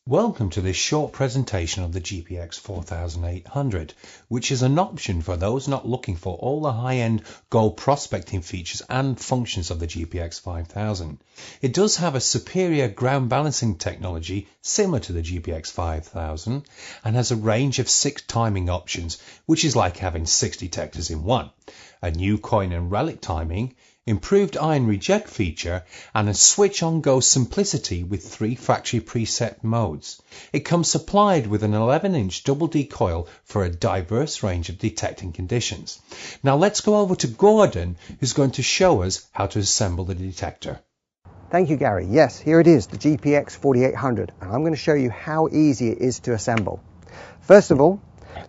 Welcome to this short presentation of the GPX 4800, which is an option for those not looking for all the high-end gold prospecting features and functions of the GPX 5000. It does have a superior ground balancing technology similar to the GPX 5000 and has a range of 6 timing options, which is like having 6 detectors in one. A new coin and relic timing, improved iron reject feature, and a switch-on-go simplicity with 3 factory preset modes. It comes supplied with an 11-inch double D coil for a diverse range of detecting conditions. Now let's go over to Gordon, who's going to show us how to assemble the detector. Thank you, Gary. Yes, here it is, the GPX 4800, and I'm going to show you how easy it is to assemble. First of all,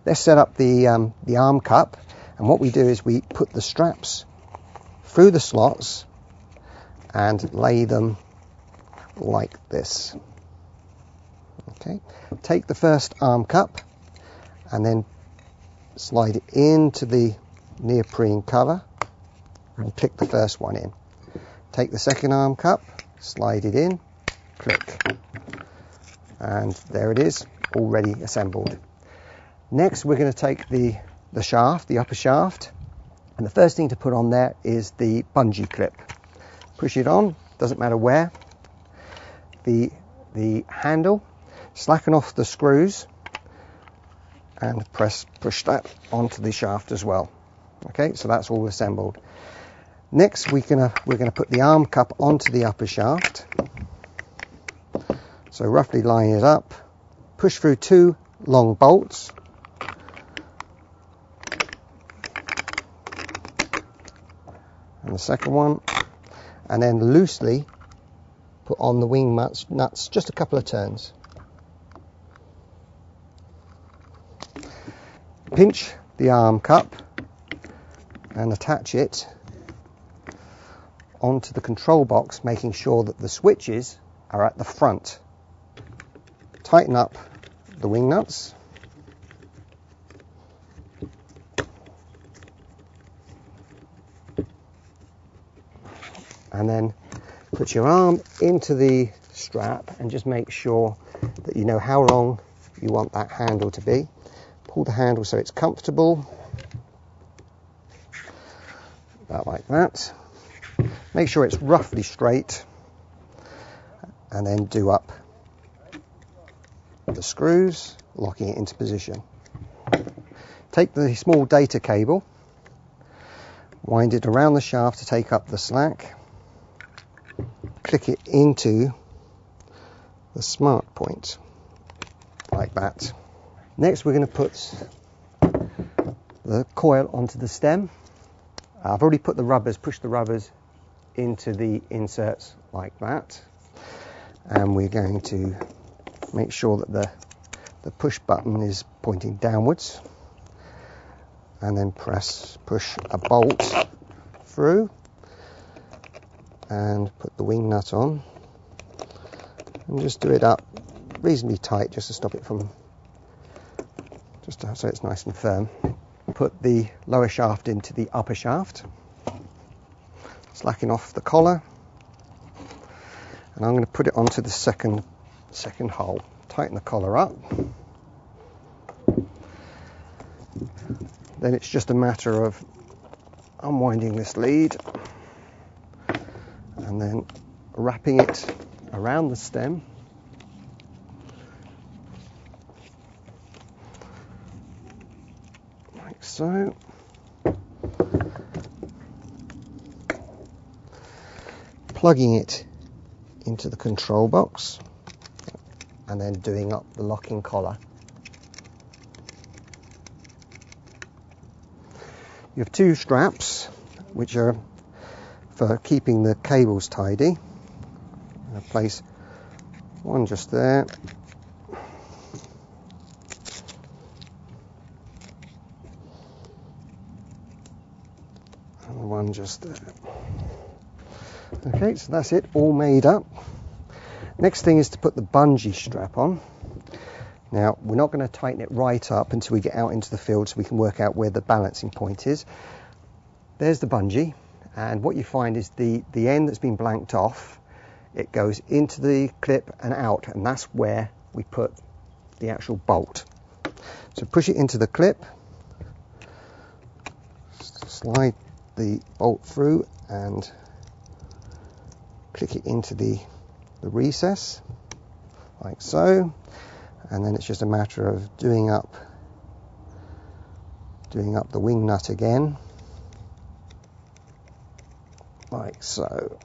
let's set up the arm cup, and what we do is we put the straps through the slots and lay them like this. Okay, take the first arm cup and then slide it into the neoprene cover and click the first one in. Take the second arm cup, slide it in, click, and there it is, already assembled. Next we're going to take the shaft, the upper shaft, and the first thing to put on there is the bungee clip. Push it on, doesn't matter where. The handle, slacken off the screws and push that onto the shaft as well. Okay, so that's all assembled. Next we're gonna put the arm cup onto the upper shaft. So roughly line it up, push through 2 long bolts. And the second one, and then loosely put on the wing nuts just a couple of turns. Pinch the arm cup and attach it onto the control box, making sure that the switches are at the front. Tighten up the wing nuts. And then put your arm into the strap and just make sure that you know how long you want that handle to be. Pull the handle so it's comfortable, about like that. Make sure it's roughly straight, and then do up the screws, locking it into position. Take the small data cable, wind it around the shaft to take up the slack. Click it into the smart point, like that. Next we're going to put the coil onto the stem. I've already put the rubbers, pushed the rubbers into the inserts like that. And we're going to make sure that the push button is pointing downwards. And then push a bolt through. And put the wing nut on and just do it up reasonably tight, just to stop it from, so it's nice and firm. Put the lower shaft into the upper shaft, slacken off the collar, and I'm going to put it onto the second hole. Tighten the collar up. Then it's just a matter of unwinding this lead and then wrapping it around the stem, like so. Plugging it into the control box and then doing up the locking collar. You have 2 straps which are for keeping the cables tidy. I'll place one just there, and one just there. Okay, so that's it, all made up. Next thing is to put the bungee strap on. Now, we're not going to tighten it right up until we get out into the field so we can work out where the balancing point is. There's the bungee, and what you find is the end that's been blanked off, it goes into the clip and out, and that's where we put the actual bolt. So push it into the clip, slide the bolt through and click it into the recess, like so. And then it's just a matter of doing up the wing nut again, like so.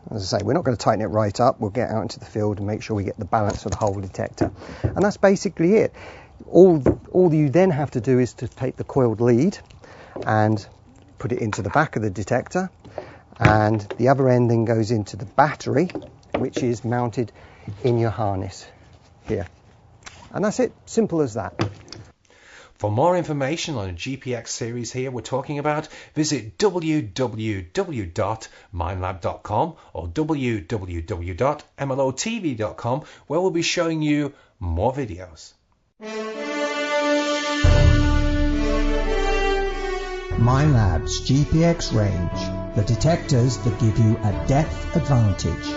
As I say, we're not going to tighten it right up. We'll get out into the field and make sure we get the balance of the whole detector. And that's basically it. All you then have to do is to take the coiled lead and put it into the back of the detector, and the other end then goes into the battery, which is mounted in your harness here. And that's it, simple as that. For more information on a GPX series here we're talking about, visit www.minelab.com or www.mlotv.com, where we'll be showing you more videos. Minelab's GPX range, the detectors that give you a depth advantage.